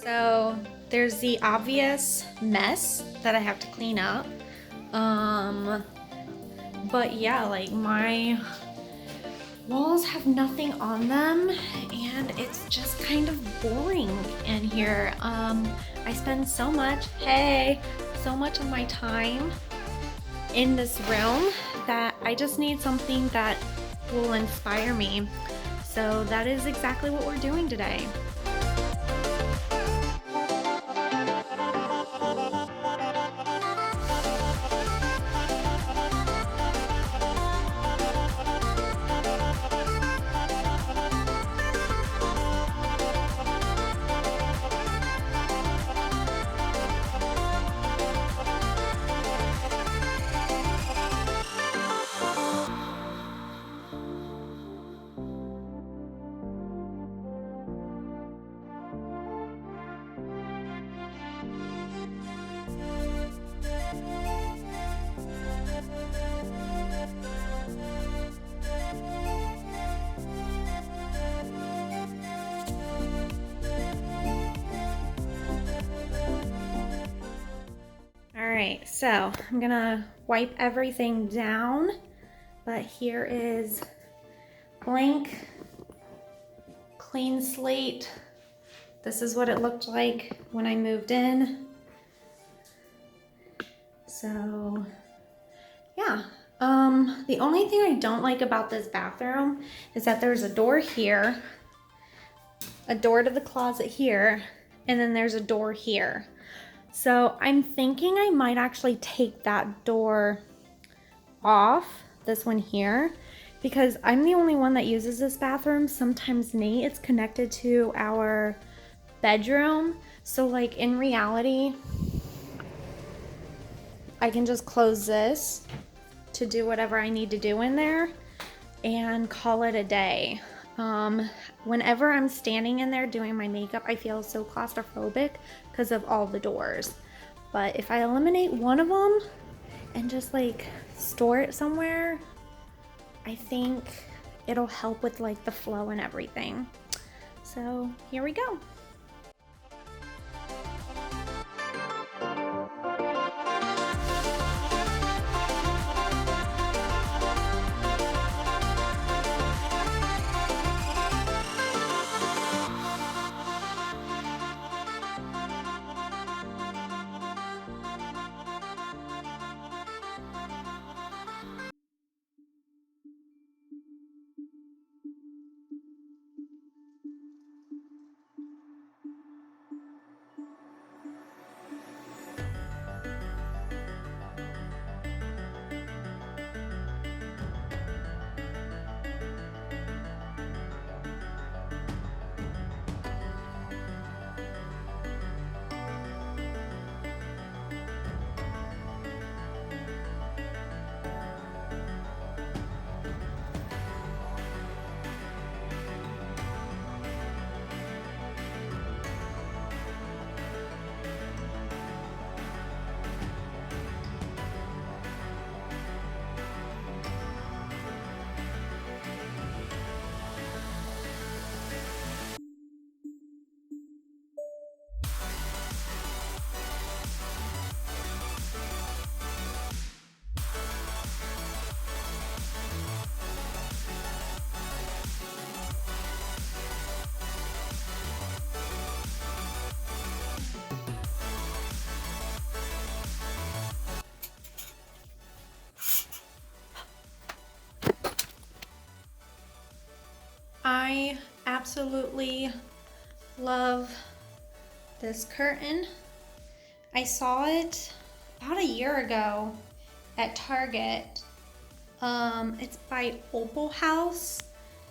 So there's the obvious mess that I have to clean up. But yeah, like my walls have nothing on them and it's just kind of boring in here. I spend so much of my time in this room that I just need something that will inspire me. So that is exactly what we're doing today. Alright, so I'm gonna wipe everything down, but here is blank, clean slate. This is what it looked like when I moved in. So, yeah. The only thing I don't like about this bathroom is that there's a door here, a door to the closet here, and then there's a door here. So I'm thinking I might actually take that door off, this one here, because I'm the only one that uses this bathroom. Sometimes Nate, it's connected to our bedroom. So like in reality, I can just close this to do whatever I need to do in there and call it a day. Whenever I'm standing in there doing my makeup, I feel so claustrophobic because of all the doors. But if I eliminate one of them and just like store it somewhere, I think it'll help with like the flow and everything. So here we go. I absolutely love this curtain. I saw it about a year ago at Target. It's by Opal House.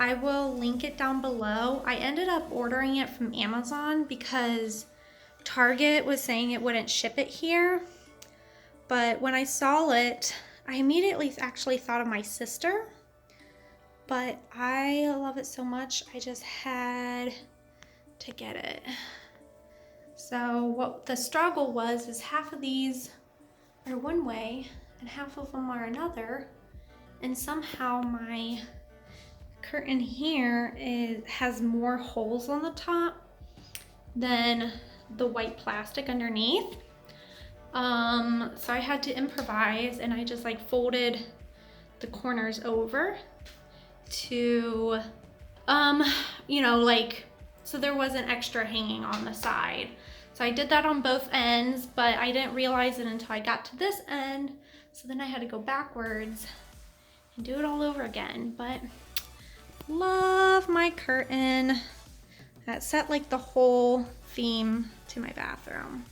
I will link it down below. I ended up ordering it from Amazon because Target was saying it wouldn't ship it here. But when I saw it, I immediately actually thought of my sister. But I love it so much, I just had to get it. So what the struggle was is half of these are one way and half of them are another. And somehow my curtain here has more holes on the top than the white plastic underneath. So I had to improvise, and I just like folded the corners over to, you know, like, so there wasn't extra hanging on the side. So I did that on both ends, but I didn't realize it until I got to this end. So then I had to go backwards and do it all over again. But love my curtain. That set like the whole theme to my bathroom.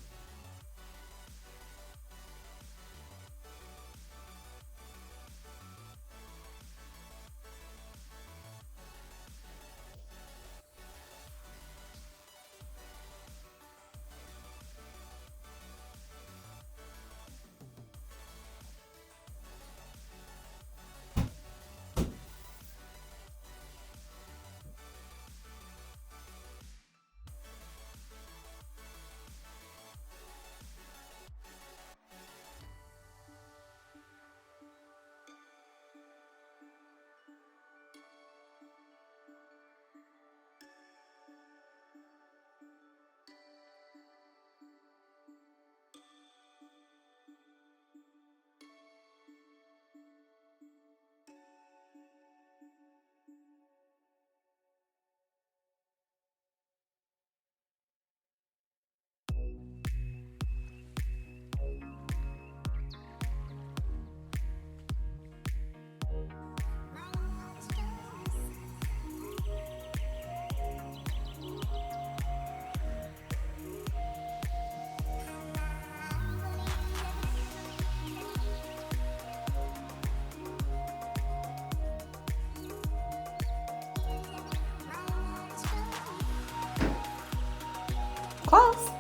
Close.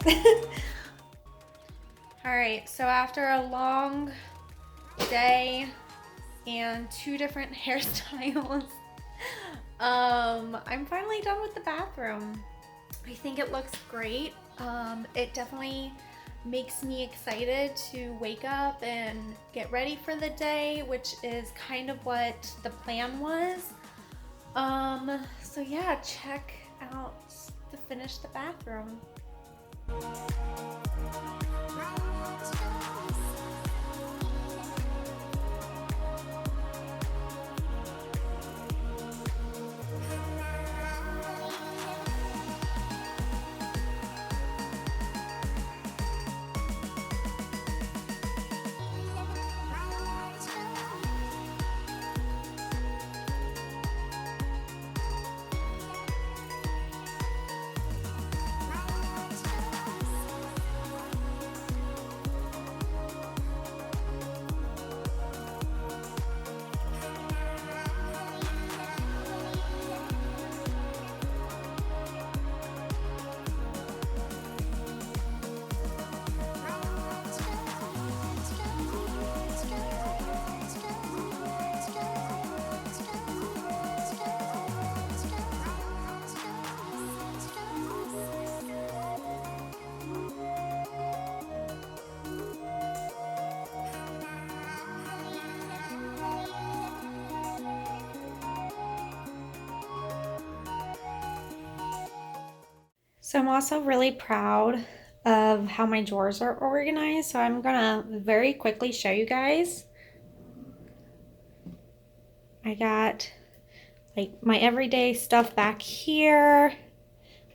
All right, so after a long day and 2 different hairstyles, I'm finally done with the bathroom. I think it looks great. It definitely makes me excited to wake up and get ready for the day, which is kind of what the plan was. So yeah, check out to finish the bathroom. So I'm also really proud of how my drawers are organized. So I'm gonna very quickly show you guys. I got like my everyday stuff back here.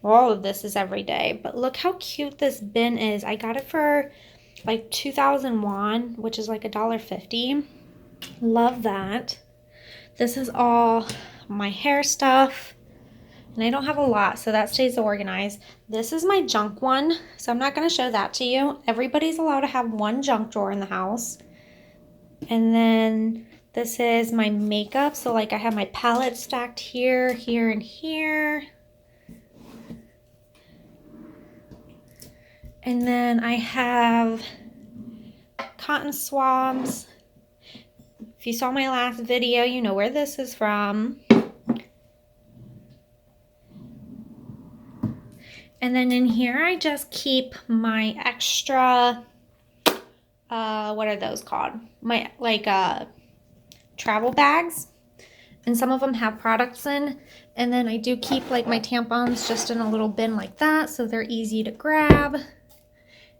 All of this is everyday, but look how cute this bin is. I got it for like 2,000 won, which is like $1.50. Love that. This is all my hair stuff. And I don't have a lot, so that stays organized. This is my junk one, so I'm not going to show that to you. Everybody's allowed to have one junk drawer in the house. And then this is my makeup. So like I have my palette stacked here, here, and here. And then I have cotton swabs. If you saw my last video, you know where this is from. And then in here, I just keep my extra, what are those called? My, like, travel bags. and some of them have products in. And then I do keep like my tampons just in a little bin like that, so they're easy to grab.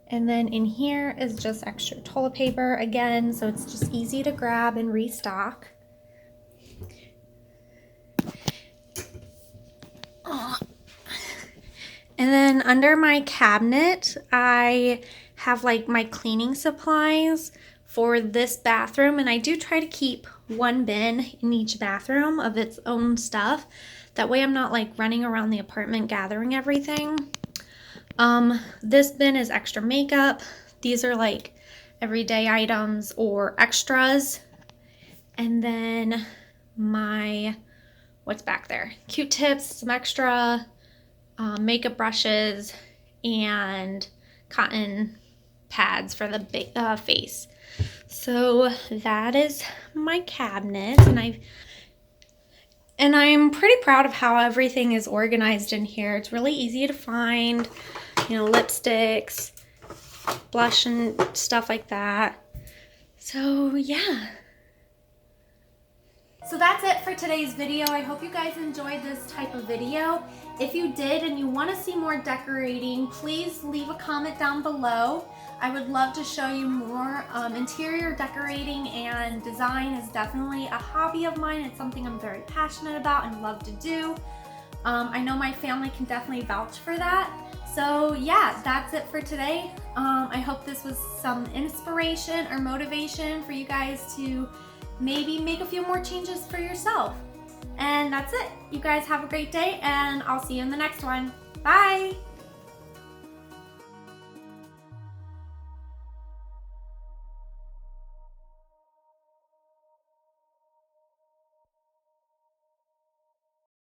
And then in here is just extra toilet paper again, so it's just easy to grab and restock. And then under my cabinet, I have like my cleaning supplies for this bathroom, and I do try to keep one bin in each bathroom of its own stuff. That way I'm not like running around the apartment gathering everything. This bin is extra makeup. These are like everyday items or extras. And then what's back there? Q-tips, some extra makeup brushes, and cotton pads for the face. So that is my cabinet, and I'm pretty proud of how everything is organized in here. It's really easy to find, you know, lipsticks, blush and stuff like that. So yeah. So that's it for today's video. I hope you guys enjoyed this type of video. If you did and you want to see more decorating, please leave a comment down below. I would love to show you more. Interior decorating and design is definitely a hobby of mine. It's something I'm very passionate about and love to do. I know my family can definitely vouch for that. So yeah, that's it for today. I hope this was some inspiration or motivation for you guys to maybe make a few more changes for yourself. And that's it. You guys have a great day, and I'll see you in the next one. Bye!